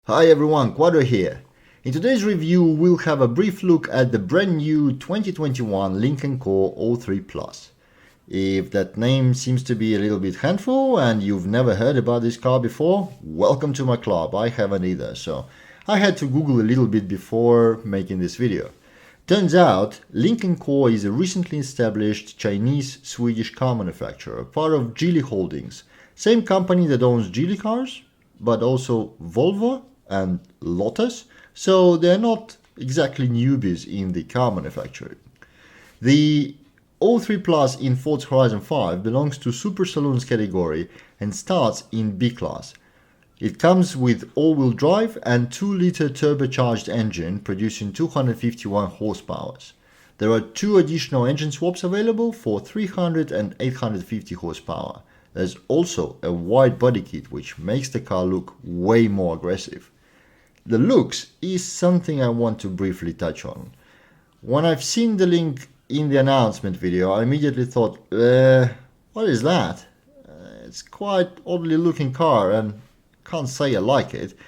Hi everyone, Quadro here. In today's review, we'll have a brief look at the brand new 2021 Lynk Co 03 Plus. If that name seems to be a little bit handful and you've never heard about this car before, welcome to my club. I haven't either, so I had to Google a little bit before making this video. Turns out, Lynk Co is a recently established Chinese-Swedish car manufacturer, part of Geely Holdings, same company that owns Geely Cars, but also Volvo and Lotus, so they're not exactly newbies in the car manufacturing. The 03 Plus in Forza Horizon 5 belongs to Super Saloons category and starts in B class. It comes with all-wheel drive and 2-liter turbocharged engine producing 251 horsepower. There are 2 additional engine swaps available for 300 and 850 horsepower. There's also a wide body kit which makes the car look way more aggressive. The looks is something I want to briefly touch on. When I've seen the link in the announcement video, I immediately thought, what is that? It's quite oddly looking car and can't say I like it.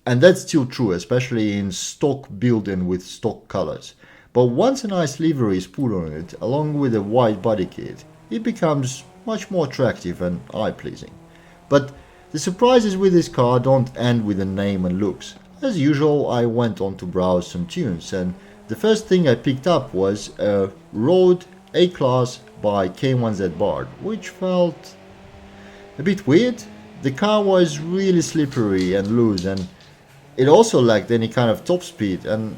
And that's still true, especially in stock build and with stock colors. But once a nice livery is put on it, along with a wide body kit, it becomes much more attractive and eye-pleasing. But the surprises with this car don't end with the name and looks. As usual, I went on to browse some tunes, and the first thing I picked up was a Road A-Class by K1Z Bard, which felt a bit weird. The car was really slippery and loose, and it also lacked any kind of top speed and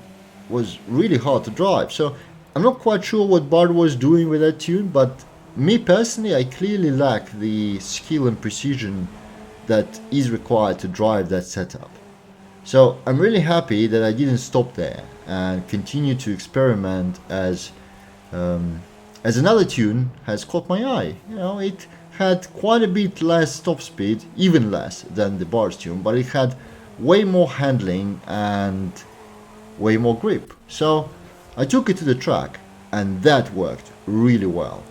was really hard to drive. So I'm not quite sure what Bard was doing with that tune, but me personally, I clearly lack the skill and precision that is required to drive that setup. So I'm really happy that I didn't stop there and continue to experiment as another tune has caught my eye. You know, it had quite a bit less top speed, even less than the Bard's tune, but it had way more handling and way more grip. So I took it to the track and that worked really well.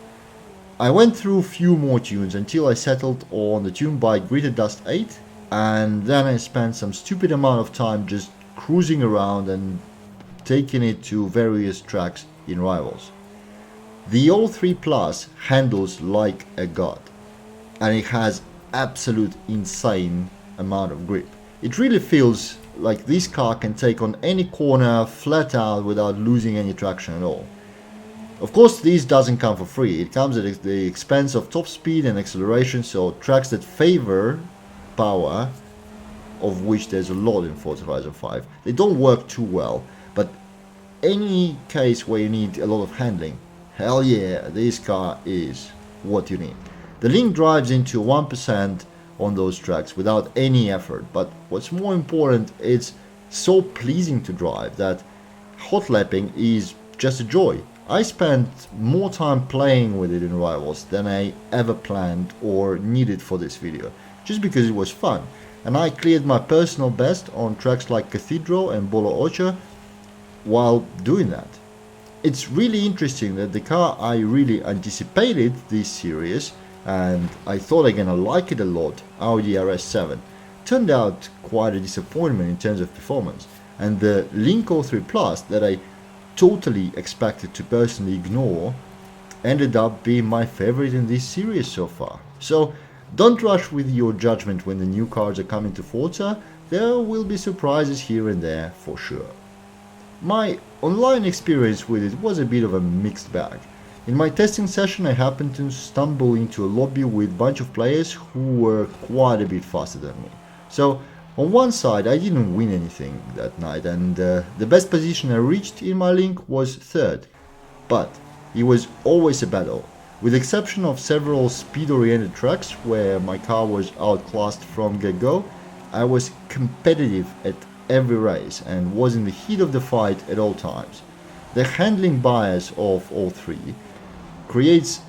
I went through a few more tunes until I settled on the tune by Gritted Dust 8, and then I spent some stupid amount of time just cruising around and taking it to various tracks in Rivals. The 03 Plus handles like a god, and it has absolute insane amount of grip. It really feels like this car can take on any corner flat out without losing any traction at all. Of course, this doesn't come for free. It comes at the expense of top speed and acceleration, so tracks that favor power, of which there's a lot in Forza Horizon 5, they don't work too well. But any case where you need a lot of handling, hell yeah, this car is what you need. The Lynk drives into 1% on those tracks without any effort, but what's more important, it's so pleasing to drive that hot lapping is just a joy. I spent more time playing with it in Rivals than I ever planned or needed for this video, just because it was fun, and I cleared my personal best on tracks like Cathedral and Bolo Ocho while doing that. It's really interesting that the car I really anticipated this series, and I thought I'm gonna like it a lot, Audi RS7, turned out quite a disappointment in terms of performance, and the Lynk 03 Plus that I totally expected to personally ignore ended up being my favorite in this series so far. So don't rush with your judgment when the new cars are coming to Forza. There will be surprises here and there for sure. My online experience with it was a bit of a mixed bag. In my testing session I happened to stumble into a lobby with a bunch of players who were quite a bit faster than me. So on one side, I didn't win anything that night, and the best position I reached in my Lynk was third. But it was always a battle, with the exception of several speed-oriented tracks where my car was outclassed from get-go. I was competitive at every race and was in the heat of the fight at all times. The handling bias of 03 creates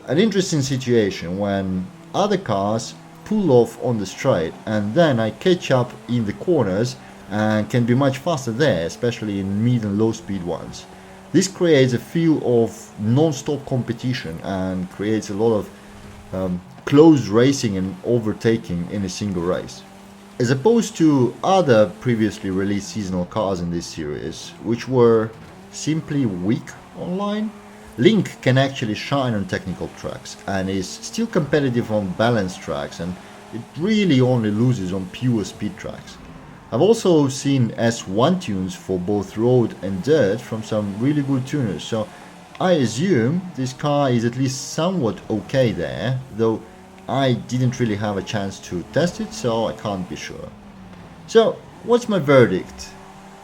an interesting situation when other cars pull off on the straight and then I catch up in the corners and can be much faster there, especially in mid and low speed ones. This creates a feel of non-stop competition and creates a lot of close racing and overtaking in a single race. As opposed to other previously released seasonal cars in this series, which were simply weak online, Lynk can actually shine on technical tracks and is still competitive on balanced tracks, and it really only loses on pure speed tracks. I've also seen S1 tunes for both road and dirt from some really good tuners, so I assume this car is at least somewhat okay there, though I didn't really have a chance to test it, so I can't be sure. So, what's my verdict?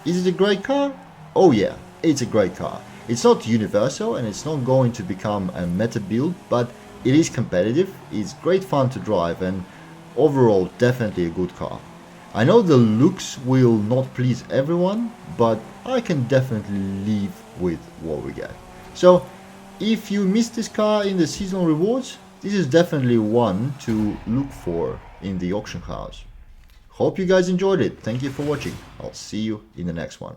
Is it a great car? Oh yeah, it's a great car. It's not universal and it's not going to become a meta build, but it is competitive, it's great fun to drive, and overall definitely a good car. I know the looks will not please everyone, but I can definitely live with what we get. So, if you missed this car in the seasonal rewards, this is definitely one to look for in the auction house. Hope you guys enjoyed it. Thank you for watching. I'll see you in the next one.